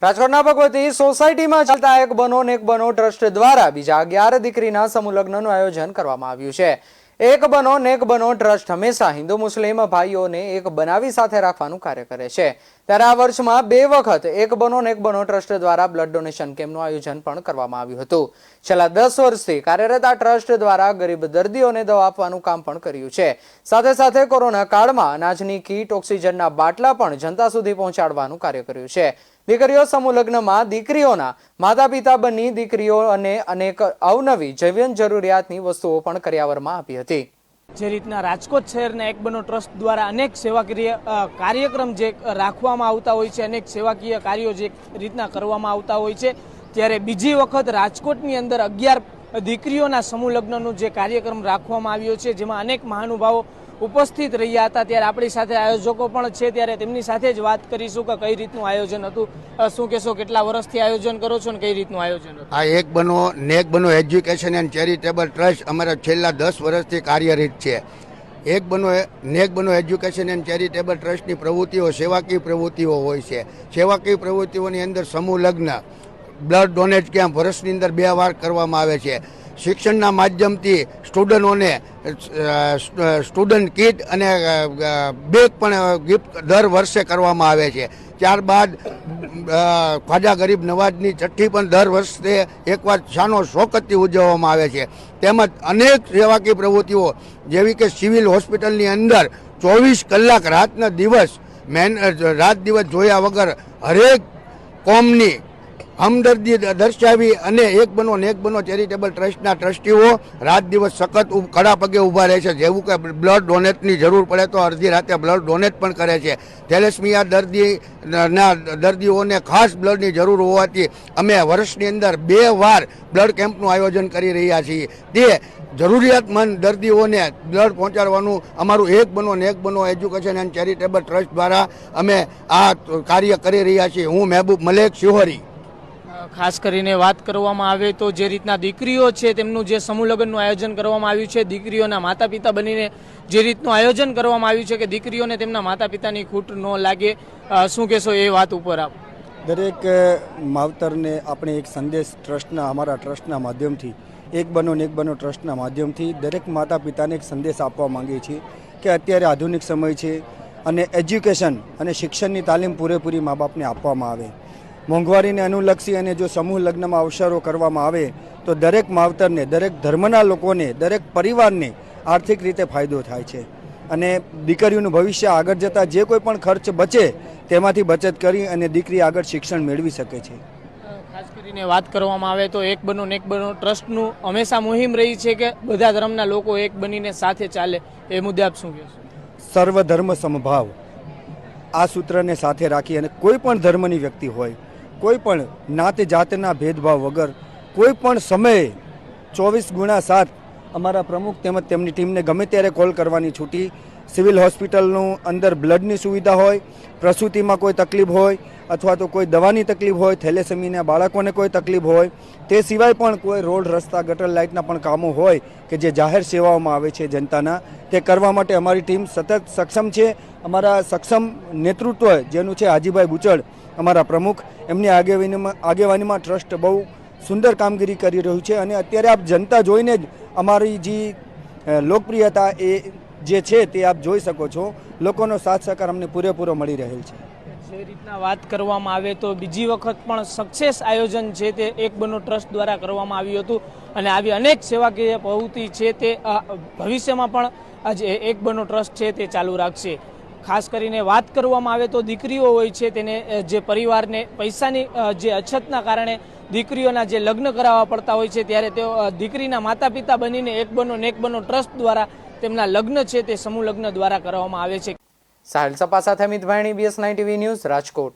રાજકોટના ભગવતી સોસાયટીમાં ચાલતા એક બનો નેક બનો ટ્રસ્ટ દ્વારા બીજા 11 દીકરીના સમૂહ લગ્નનું આયોજન કરવામાં આવ્યું છે। એક બનો નેક બનો ટ્રસ્ટ હંમેશા હિન્દુ મુસ્લિમ ભાઈઓને એક બનાવી સાથે રાખવાનું કાર્ય કરે છે। ત્યારે આ વર્ષમાં 2 વખત એક બનો નેક બનો ટ્રસ્ટ દ્વારા બ્લડ ડોનેશન કેમ્પનું આયોજન પણ કરવામાં આવ્યું હતું। છેલ્લા 10 વર્ષથી કાર્યરત આ ટ્રસ્ટ દ્વારા ગરીબ દર્દીઓને દવા આપવાનું કામ પણ કર્યું છે। સાથે સાથે કોરોના કાળમાં અનાજની કીટ, ઓક્સિજનના બાટલા પણ જનતા સુધી પહોંચાડવાનું કાર્ય કર્યું છે। દીકરીઓ સમૂહ લગ્નમાં દીકરીઓના માતા પિતા બની દીકરીઓને અનેક અવનવી જીવન જરૂરિયાતની વસ્તુઓ પણ કરિયાવરમાં આપી હતી। જે રીતના રાજકોટ શહેરના એક બનો ટ્રસ્ટ દ્વારા અનેક સેવાકીય કાર્યક્રમ જે રાખવામાં આવતા હોય છે, અનેક સેવાકીય કાર્યો જે રીતના કરવામાં આવતા હોય છે, ત્યારે બીજી વખત રાજકોટની અંદર 11 દીકરીઓના સમૂહ લગ્નનો જે કાર્યક્રમ રાખવામાં આવ્યો છે, જેમાં અનેક મહાનુભાવો ઉપસ્થિત રહ્યા હતા। ત્યારે આપણી સાથે આયોજકો પણ છે, ત્યારે તેમની સાથે જ વાત કરીશું કે કઈ રીતનું આયોજન હતું। શું કહેશો, કેટલા વર્ષથી આયોજન કરો છો ને કઈ રીતનું આયોજન હતું? આ એક બનો નેક બનો એજ્યુકેશન એન્ડ ચેરિટેબલ ટ્રસ્ટ અમારા છેલ્લા 10 વર્ષથી કાર્યરત છે। એક બનો નેક બનો એજ્યુકેશન એન્ડ ચેરિટેબલ ટ્રસ્ટની પ્રવૃત્તિઓ સેવાકીય પ્રવૃત્તિઓ હોય છે। સેવાકીય પ્રવૃત્તિઓની અંદર સમૂહ લગ્ન, બ્લડ ડોનેટ કેમ્પ વર્ષની અંદર 2 વાર કરવામાં આવે છે। શિક્ષણના માધ્યમથી સ્ટુડન્ટોને સ્ટુડન્ટ કીટ અને બેગ પણ ગિફ્ટ દર વર્ષે કરવામાં આવે છે। ત્યારબાદ ખ્વાજા ગરીબ નવાજની ચઠ્ઠી પણ દર વર્ષે એકવાર શાનો શોકતથી ઉજવવામાં આવે છે। તેમજ અનેક સેવાકીય પ્રવૃત્તિઓ જેવી કે સિવિલ હોસ્પિટલની અંદર 24 કલાક રાત દિવસ જોયા વગર હરેક કોમની હમદર્દી દર્શાવી અને એક બનો નેક બનો ચેરિટેબલ ટ્રસ્ટના ટ્રસ્ટીઓ રાત દિવસ સખત કડા પગે ઊભા રહે છે। જેવું કે બ્લડ ડોનેટની જરૂર પડે તો અડધી રાતે બ્લડ ડોનેટ પણ કરે છે। થેલેસમિયા દર્દીઓને ખાસ બ્લડની જરૂર હોવાથી અમે વર્ષની અંદર 2 વાર બ્લડ કેમ્પનું આયોજન કરી રહ્યા છીએ। તે જરૂરિયાતમંદ દર્દીઓને બ્લડ પહોંચાડવાનું અમારું એક બનો નેક બનો એજ્યુકેશન એન્ડ ચેરિટેબલ ટ્રસ્ટ દ્વારા અમે આ કાર્ય કરી રહ્યા છીએ। હું મહેબૂબ મલેક શિહોરી। ખાસ કરીને વાત કરવામાં આવે તો જે રીતના દીકરીઓ છે તેમનું જે સમૂહ લગ્નનું આયોજન કરવામાં આવ્યું છે, દીકરીઓના માતા પિતા બનીને જે રીતનું આયોજન કરવામાં આવ્યું છે કે દીકરીઓને તેમના માતા પિતાની ખૂટ ન લાગે, શું કહેશો એ વાત ઉપર આપ? દરેક માવતરને આપણે એક સંદેશ અમારા ટ્રસ્ટના માધ્યમથી, એક બનો નેક બનો ટ્રસ્ટના માધ્યમથી દરેક માતા પિતાને એક સંદેશ આપવા માંગીએ છીએ કે અત્યારે આધુનિક સમય છે અને એજ્યુકેશન અને શિક્ષણની તાલીમ પૂરેપૂરી મા બાપને આપવામાં આવે। મોંઘવારીને અનુલક્ષી અને જો સમૂહ લગ્નમાં અવસરો કરવામાં આવે તો દરેક માવતરને, દરેક ધર્મના લોકોને, દરેક પરિવારને આર્થિક રીતે ફાયદો થાય છે અને દીકરીઓનું ભવિષ્ય આગળ જતાં જે કોઈ પણ ખર્ચ બચે તેમાંથી બચત કરી અને દીકરી આગળ શિક્ષણ મેળવી શકે છે। ખાસ કરીને વાત કરવામાં આવે તો એક બનો નેક બનો ટ્રસ્ટનું હંમેશા મુહિમ રહી છે કે બધા ધર્મના લોકો એક બનીને સાથે ચાલે। એ મુદ્દે આપ શું કહેશો? સર્વધર્મ સમભાવ, આ સૂત્રને સાથે રાખી અને કોઈ પણ ધર્મની વ્યક્તિ હોય, કોઈ પણ નાત જાતના ભેદભાવ વગર કોઈ પણ સમયે 24x7 અમારા પ્રમુખ તેમજ તેમની ટીમને ગમે ત્યારે કોલ કરવાની છૂટી। સિવિલ હોસ્પિટલનું અંદર બ્લડની સુવિધા હોય, પ્રસૂતિમાં કોઈ તકલીફ હોય અથવા તો કોઈ દવાની તકલીફ હોય, થેલેસેમિયાના બાળકોને કોઈ તકલીફ હોય, તે સિવાય પણ કોઈ રોડ, રસ્તા, ગટર લાઇટના પણ કામો હોય કે જે જાહેર સેવાઓમાં આવે છે જનતાના, તે કરવા માટે અમારી ટીમ સતત સક્ષમ છે। અમારા સક્ષમ નેતૃત્વ જેનું છે હાજીભાઈ બુચડ, અમારા પ્રમુખ, એમની આગેવાનીમાં ટ્રસ્ટ બહુ સુંદર કામગીરી કરી રહ્યું છે અને અત્યારે આપ જનતા જોઈને જ અમારી જે લોકપ્રિયતા એ જે છે તે આપ જોઈ શકો છો। લોકોનો સાથ સહકાર અમને પૂરેપૂરો મળી રહેલ છે। જે રીતના વાત કરવામાં આવે તો બીજી વખત પણ સક્સેસ આયોજન છે તે એક બનો ટ્રસ્ટ દ્વારા કરવામાં આવ્યું હતું અને આવી અનેક સેવાકીય પ્રવૃત્તિ છે તે ભવિષ્યમાં પણ આજે એક બનો ટ્રસ્ટ છે તે ચાલુ રાખશે। ખાસ કરીને વાત કરવામાં આવે તો દીકરીઓ હોય છે તેને જે પરિવારને પૈસાની જે અછતના કારણે દીકરીઓના જે લગ્ન કરાવવા પડતા હોય છે, ત્યારે તેઓ દીકરીના માતા પિતા બનીને એક બનો નેક બનો ટ્રસ્ટ દ્વારા તેમના લગ્ન છે તે સમૂહ લગ્ન દ્વારા કરવામાં આવે છે। સાહિલ સપા સાથે Amit Bhayani, BS9 TV news, Rajkot.